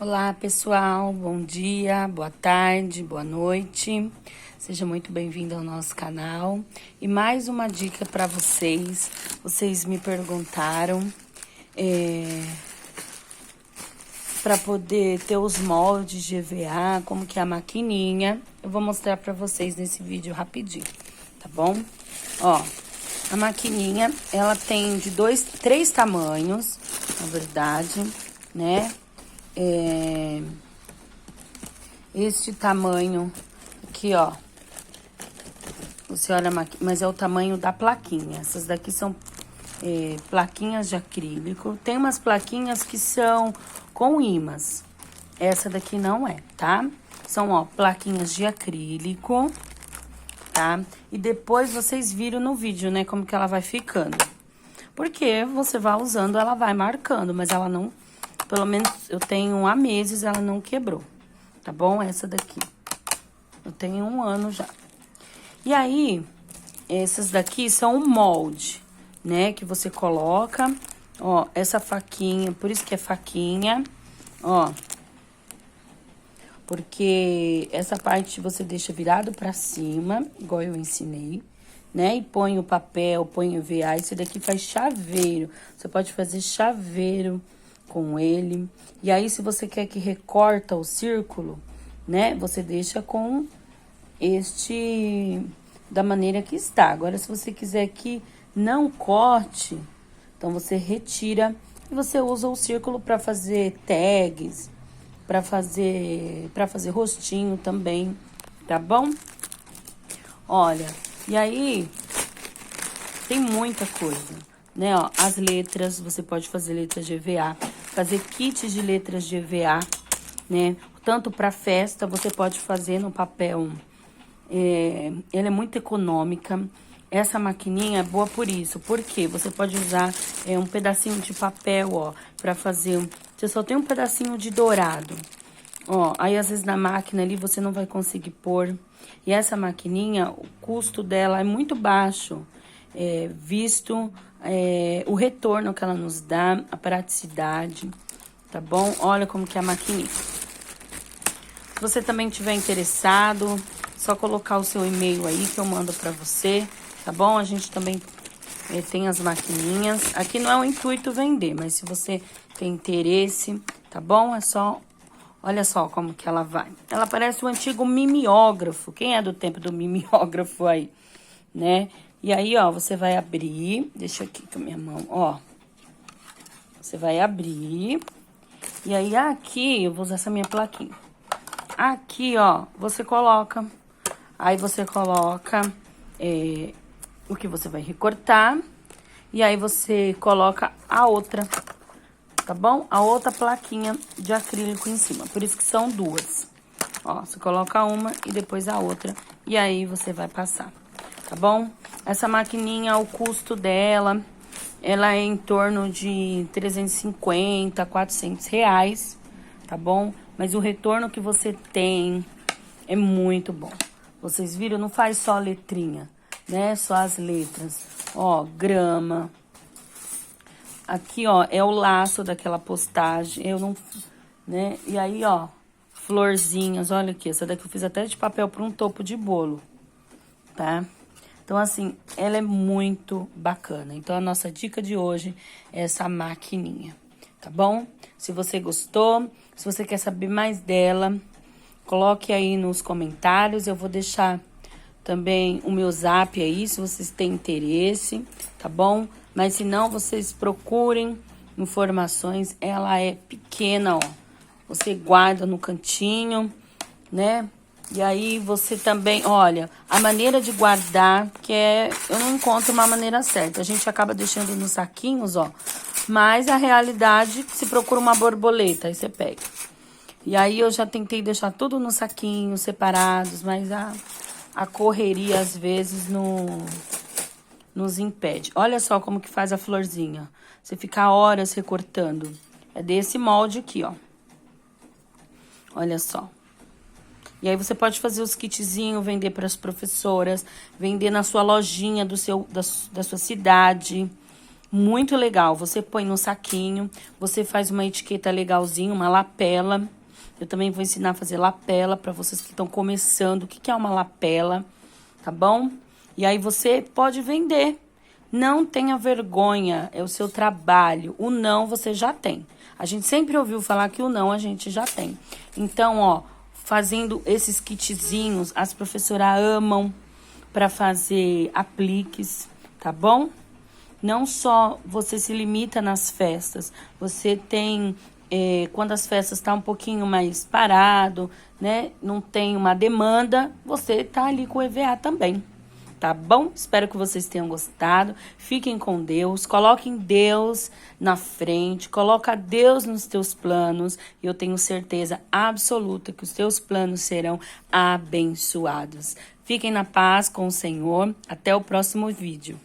Olá, pessoal. Bom dia, boa tarde, boa noite. Seja muito bem-vindo ao nosso canal. E mais uma dica para vocês. Vocês me perguntaram para poder ter os moldes de EVA, como que é a maquininha. Eu vou mostrar para vocês nesse vídeo rapidinho, tá bom? Ó, a maquininha, ela tem de três tamanhos, na verdade, né? Este tamanho aqui, ó. Você olha, mas é o tamanho da plaquinha. Essas daqui são plaquinhas de acrílico. Tem umas plaquinhas que são com ímãs. Essa daqui não é, tá? São, ó, plaquinhas de acrílico, tá? E depois vocês viram no vídeo, né, como que ela vai ficando. Porque você vai usando, ela vai marcando, mas ela não... Pelo menos eu tenho há meses, ela não quebrou, tá bom? Essa daqui. Eu tenho 1 ano já. E aí, essas daqui são o molde, né? Que você coloca, ó, essa faquinha, por isso que é faquinha, ó. Porque essa parte você deixa virado pra cima, igual eu ensinei, né? E põe o papel, põe o EVA, esse daqui faz chaveiro. Você pode fazer chaveiro com ele. E aí, se você quer que recorta o círculo, né? Você deixa com este... da maneira que está. Agora, se você quiser que não corte, então você retira e você usa o círculo para fazer tags, para fazer rostinho também, tá bom? Olha, e aí tem muita coisa, né? Ó, as letras, você pode fazer letras de EVA, fazer kits de letras de EVA, né? Tanto para festa, você pode fazer no papel. Ela é muito econômica. Essa maquininha é boa por isso. Porque você pode usar um pedacinho de papel, ó, pra fazer... Você só tem um pedacinho de dourado. Ó, aí às vezes na máquina ali você não vai conseguir pôr. E essa maquininha, o custo dela é muito baixo. Visto o retorno que ela nos dá, a praticidade, tá bom? Olha como que é a maquininha. Se você também tiver interessado, só colocar o seu e-mail aí que eu mando pra você, tá bom? A gente também tem as maquininhas. Aqui não é o intuito vender, mas se você tem interesse, tá bom? É só... Olha só como que ela vai. Ela parece o antigo mimeógrafo. Quem é do tempo do mimeógrafo aí, né? E aí, ó, você vai abrir... Deixa aqui com a minha mão, ó. Você vai abrir. E aí, aqui, eu vou usar essa minha plaquinha. Aqui, ó, você coloca... Aí, você coloca o que você vai recortar. E aí, você coloca a outra, tá bom? A outra plaquinha de acrílico em cima. Por isso que são duas. Ó, você coloca uma e depois a outra. E aí, você vai passar, tá bom? Essa maquininha, o custo dela, ela é em torno de 350, 400 reais, tá bom? Mas o retorno que você tem é muito bom. Vocês viram? Não faz só letrinha, né? Só as letras. Ó, grama. Aqui, ó, é o laço daquela postagem. Eu não... né? E aí, ó, florzinhas. Olha aqui, essa daqui eu fiz até de papel para um topo de bolo, tá? Então, assim, ela é muito bacana. Então, a nossa dica de hoje é essa maquininha, tá bom? Se você gostou, se você quer saber mais dela, coloque aí nos comentários. Eu vou deixar também o meu zap aí, se vocês têm interesse, tá bom? Mas se não, vocês procurem informações. Ela é pequena, ó. Você guarda no cantinho, né? E aí, você também, olha, a maneira de guardar, eu não encontro uma maneira certa. A gente acaba deixando nos saquinhos, ó. Mas a realidade, se procura uma borboleta, aí você pega. E aí, eu já tentei deixar tudo nos saquinhos, separados, mas a correria, às vezes, nos impede. Olha só como que faz a florzinha. Você fica horas recortando. É desse molde aqui, ó. Olha só. E aí, você pode fazer os kitzinhos, vender para as professoras, vender na sua lojinha da sua cidade, Muito legal. Você põe no saquinho, você faz uma etiqueta legalzinha, uma lapela. Eu também vou ensinar a fazer lapela para vocês que estão começando. O que é uma lapela, tá bom? E aí você pode vender. Não tenha vergonha, é o seu trabalho. O não você já tem. A gente sempre ouviu falar que o não a gente já tem. Então, ó, fazendo esses kitzinhos, as professoras amam para fazer apliques, tá bom? Não só você se limita nas festas, você tem, quando as festas estão um pouquinho mais parado, né? Não tem uma demanda, você tá ali com o EVA também, tá bom? Espero que vocês tenham gostado. Fiquem com Deus, coloquem Deus na frente, coloca Deus nos teus planos e eu tenho certeza absoluta que os teus planos serão abençoados. Fiquem na paz com o Senhor. Até o próximo vídeo.